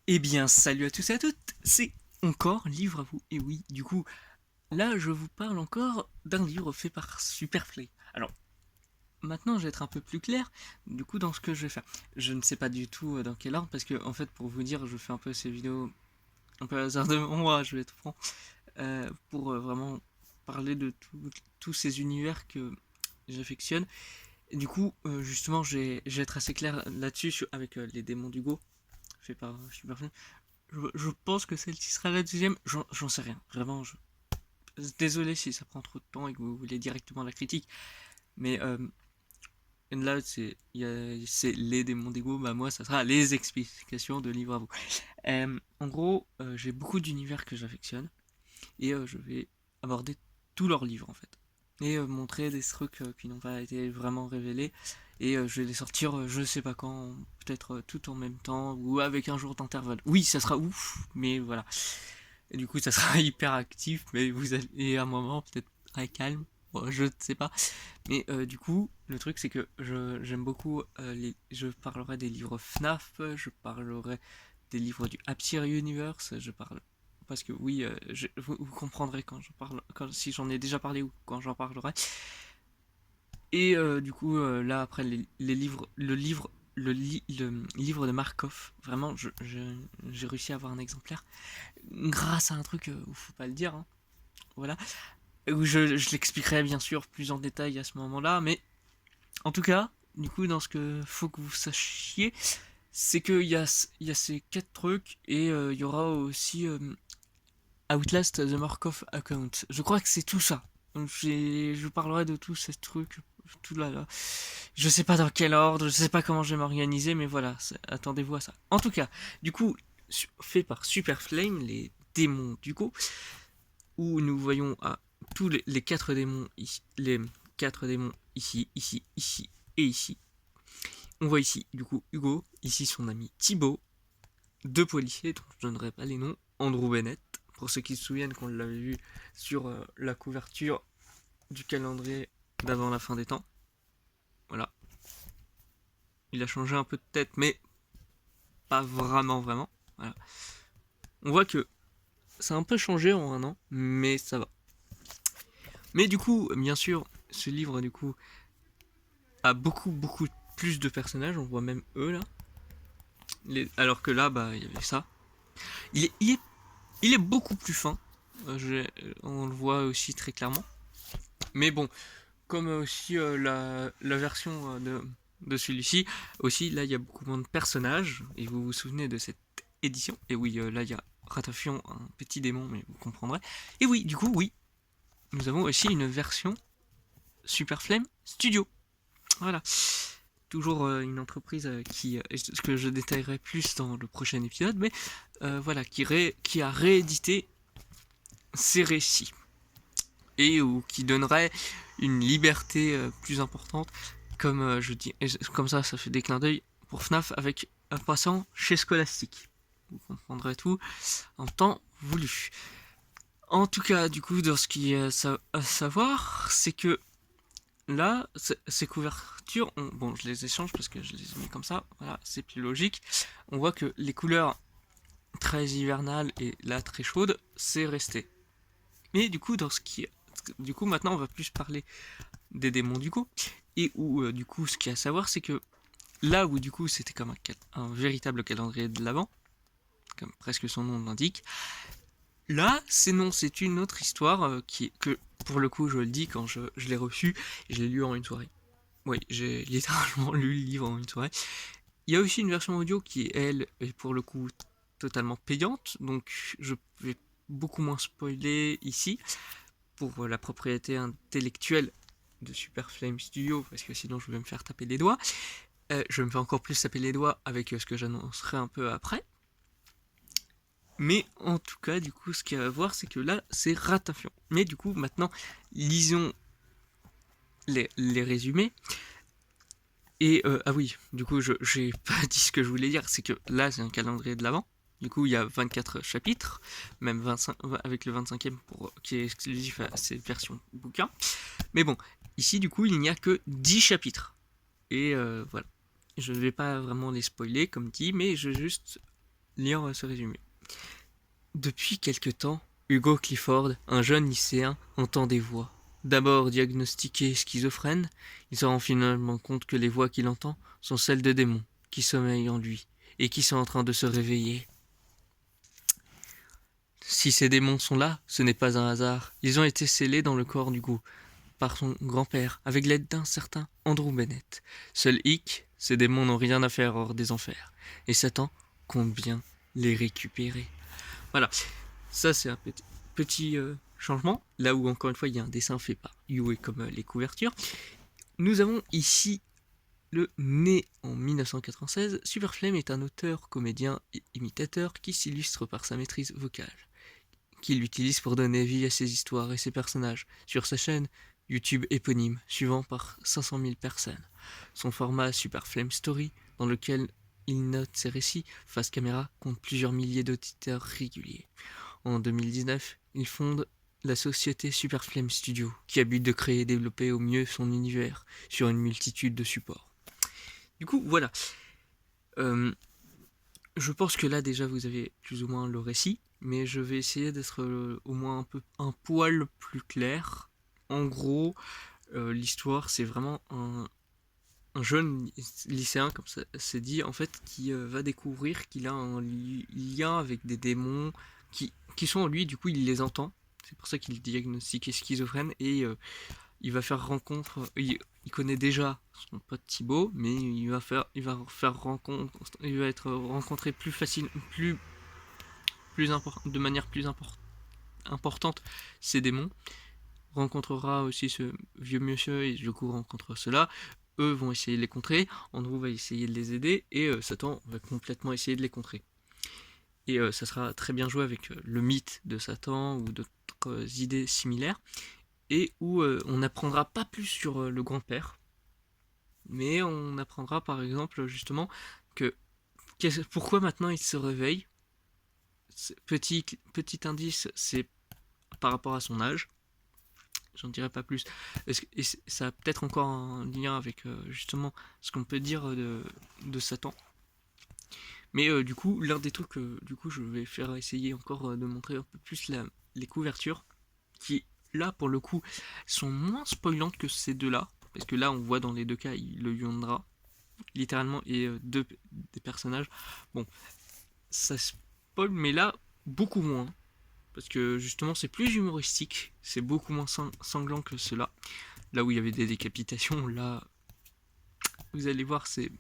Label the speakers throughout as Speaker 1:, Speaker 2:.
Speaker 1: Eh bien, salut à tous et à toutes, c'est encore Livre à vous. Et oui, du coup, là, je vous parle encore d'un livre fait par Superplay. Alors, maintenant, je vais être un peu plus clair, du coup, dans ce que je vais faire. Je ne sais pas du tout dans quel ordre, parce que, en fait, pour vous dire, je fais un peu ces vidéos un peu hasardement, moi, je vais être franc, pour vraiment parler de tous ces univers que j'affectionne. Et du coup, justement, je vais être assez clair là-dessus avec les démons du Go, fait par Superplay. Je pense que celle-ci sera la deuxième. J'en sais rien. Vraiment, désolé si ça prend trop de temps et que vous voulez directement la critique. Mais là, c'est les démons d'ego. Bah, moi, ça sera les explications de livre à vous. En gros, j'ai beaucoup d'univers que j'affectionne. Et je vais aborder tous leurs livres, en fait. Et montrer des trucs qui n'ont pas été vraiment révélés. Et je vais les sortir, je sais pas quand, peut-être tout en même temps, ou avec un jour d'intervalle. Oui, ça sera ouf, mais voilà. Et du coup, ça sera hyper actif, mais vous allez à un moment peut-être très calme. Bon, je ne sais pas. Mais du coup, le truc, c'est que j'aime beaucoup je parlerai des livres FNAF, je parlerai des livres du Happier Universe, je parle. Parce que oui, vous comprendrez quand je parle, si j'en ai déjà parlé ou quand j'en parlerai. Et du coup, là, après, les livres, le livre de Markov, vraiment, j'ai réussi à avoir un exemplaire grâce à un truc, faut pas le dire, hein, voilà. Où je l'expliquerai bien sûr plus en détail à ce moment-là, mais en tout cas, du coup, dans ce que faut que vous sachiez, c'est qu'il y a ces quatre trucs et il y aura aussi Outlast The Markov Account. Je crois que c'est tout ça. Donc, je vous parlerai de tous ces trucs. Tout là. Je sais pas dans quel ordre, je sais pas comment je vais m'organiser, mais voilà, attendez-vous à ça. En tout cas, du coup, fait par Super Flame, les démons du coup, où nous voyons tous les quatre démons ici, les quatre démons ici, ici, ici et ici. On voit ici du coup Hugo, ici son ami Thibaut, deux policiers dont je ne donnerai pas les noms, Andrew Bennett, pour ceux qui se souviennent qu'on l'avait vu sur la couverture du calendrier d'avant la fin des temps. Voilà. Il a changé un peu de tête, mais pas vraiment, vraiment. Voilà. On voit que ça a un peu changé en un an, mais ça va. Mais du coup, bien sûr, ce livre, du coup, a beaucoup, beaucoup plus de personnages. On voit même eux, là. Alors que là, bah, il y avait ça. Il est, il est, il est beaucoup plus fin. On le voit aussi très clairement. Mais bon, comme aussi la version de celui-ci, aussi là il y a beaucoup moins de personnages. Et vous vous souvenez de cette édition. Et oui, là il y a Ratafion, un petit démon, mais vous comprendrez. Et oui, du coup, oui, nous avons aussi une version Super Flame Studio. Voilà. Toujours une entreprise ce que je détaillerai plus dans le prochain épisode, mais voilà, qui a réédité ses récits et ou qui donnerait une liberté plus importante, comme je dis, comme ça fait des clins d'œil pour FNAF avec un passant chez Scholastic. Vous comprendrez tout en temps voulu. En tout cas, du coup, dans ce qui est à savoir, c'est que là, ces couvertures, bon, je les échange parce que je les ai mis comme ça, voilà, c'est plus logique. On voit que les couleurs très hivernales et là très chaudes, c'est resté. Mais du coup, du coup, maintenant, on va plus parler des démons du coup. Et où, du coup, ce qu'il y a à savoir, c'est que là où, du coup, c'était comme un véritable calendrier de l'Avent, comme presque son nom l'indique, là, c'est une autre histoire que, pour le coup, je le dis, quand je l'ai reçu, je l'ai lu en une soirée. Oui, j'ai littéralement lu le livre en une soirée. Il y a aussi une version audio qui, elle, est pour le coup totalement payante, donc je vais beaucoup moins spoiler ici, pour la propriété intellectuelle de Super Flame Studio, parce que sinon je vais me faire taper les doigts. Je me fais encore plus taper les doigts avec ce que j'annoncerai un peu après. Mais en tout cas, du coup, ce qu'il y a à voir, c'est que là, c'est Ratafion. Mais du coup, maintenant, lisons les résumés. Et ah oui, du coup, j'ai pas dit ce que je voulais dire, c'est que là, c'est un calendrier de l'avant. Du coup, il y a 24 chapitres, même 25, avec le 25e qui est exclusif à ces versions bouquins. Mais bon, ici, du coup, il n'y a que 10 chapitres. Et voilà. Je ne vais pas vraiment les spoiler, comme dit, mais je vais juste lire ce résumé. Depuis quelque temps, Hugo Clifford, un jeune lycéen, entend des voix. D'abord diagnostiqué schizophrène, il se rend finalement compte que les voix qu'il entend sont celles de démons qui sommeillent en lui et qui sont en train de se réveiller. Si ces démons sont là, ce n'est pas un hasard. Ils ont été scellés dans le corps d'Hugo par son grand-père avec l'aide d'un certain Andrew Bennett. Seul hic, ces démons n'ont rien à faire hors des enfers. Et Satan compte bien les récupérer. Voilà, ça c'est un petit changement. Là où encore une fois il y a un dessin fait par Huey comme les couvertures. Nous avons ici le né en 1996. Superflame est un auteur, comédien et imitateur qui s'illustre par sa maîtrise vocale, qu'il utilise pour donner vie à ses histoires et ses personnages sur sa chaîne YouTube éponyme, suivant par 500 000 personnes. Son format Superflame Story, dans lequel il note ses récits face caméra, compte plusieurs milliers d'auditeurs réguliers. En 2019, il fonde la société Superflame Studio, qui a but de créer et développer au mieux son univers sur une multitude de supports. Du coup, voilà. Je pense que là déjà vous avez plus ou moins le récit, mais je vais essayer d'être au moins un poil plus clair. En gros, l'histoire c'est vraiment un jeune lycéen, comme ça c'est dit, en fait, qui va découvrir qu'il a un lien avec des démons qui sont en lui, du coup il les entend. C'est pour ça qu'il est diagnostiqué schizophrène et il va faire rencontre. Il connaît déjà son pote Thibaut, mais il va être rencontré plus facile, de manière plus importante ces démons. Rencontrera aussi ce vieux monsieur et du coup rencontre cela. Eux vont essayer de les contrer, Andrew va essayer de les aider et Satan va complètement essayer de les contrer. Et ça sera très bien joué avec le mythe de Satan ou d'autres idées similaires, et où on n'apprendra pas plus sur le grand-père, mais on apprendra par exemple justement pourquoi maintenant il se réveille. Petit indice, c'est par rapport à son âge. J'en dirai pas plus. Et ça a peut-être encore un lien avec justement ce qu'on peut dire de Satan. Mais du coup, l'un des trucs que du coup je vais faire essayer encore de montrer un peu plus les couvertures, qui là pour le coup sont moins spoilantes que ces deux-là, parce que là on voit dans les deux cas le Yondra littéralement et des personnages. Bon, ça spoil, mais là beaucoup moins. Parce que justement c'est plus humoristique, c'est beaucoup moins sanglant que cela. Là où il y avait des décapitations, là vous allez voir, il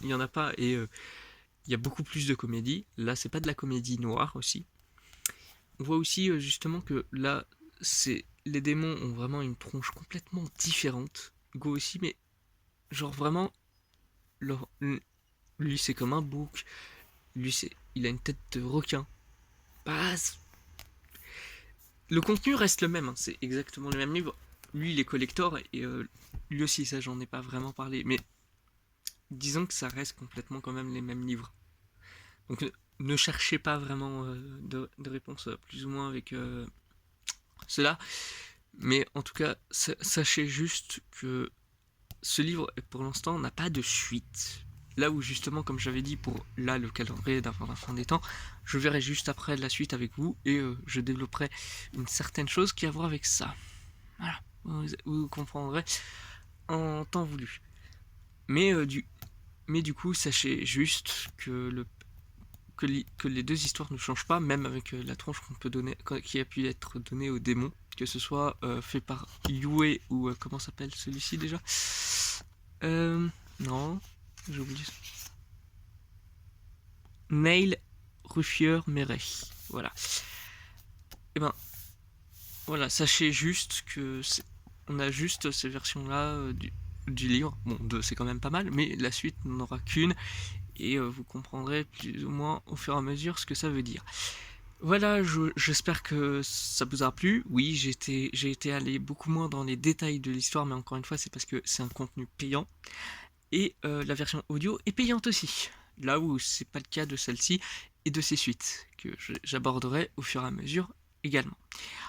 Speaker 1: y en a pas, et il y a beaucoup plus de comédie. Là c'est pas de la comédie noire aussi. On voit aussi justement que là les démons ont vraiment une tronche complètement différente. Go aussi, mais genre vraiment lui c'est comme un bouc, lui il a une tête de requin. Bah, le contenu reste le même, hein, c'est exactement le même livre. Lui, il est collector et lui aussi, ça, j'en ai pas vraiment parlé. Mais disons que ça reste complètement quand même les mêmes livres. Donc ne cherchez pas vraiment de réponse plus ou moins avec cela. Mais en tout cas, sachez juste que ce livre, pour l'instant, n'a pas de suite. Là où justement, comme j'avais dit, pour là le calendrier d'avant la fin des temps, je verrai juste après la suite avec vous et je développerai une certaine chose qui a à voir avec ça. Voilà, vous comprendrez en temps voulu. Mais du coup, sachez juste que les deux histoires ne changent pas, même avec la tronche qu'on peut donner, qui a pu être donnée aux démons, que ce soit fait par Yue ou comment s'appelle celui-ci déjà. Non, j'ai oublié. Neil Ruffier Meret. Voilà. Et ben, voilà, sachez juste que on a juste ces versions-là du livre. Bon, deux, c'est quand même pas mal, mais la suite n'en aura qu'une. Et vous comprendrez plus ou moins au fur et à mesure ce que ça veut dire. Voilà, j'espère que ça vous a plu. Oui, j'ai été allé beaucoup moins dans les détails de l'histoire, mais encore une fois, c'est parce que c'est un contenu payant. Et la version audio est payante aussi. Là où c'est pas le cas de celle-ci et de ses suites, que j'aborderai au fur et à mesure également.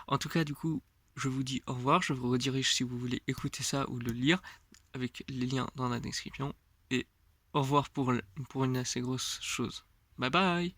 Speaker 1: En tout cas, du coup, je vous dis au revoir. Je vous redirige si vous voulez écouter ça ou le lire, avec les liens dans la description. Et au revoir pour une assez grosse chose. Bye bye!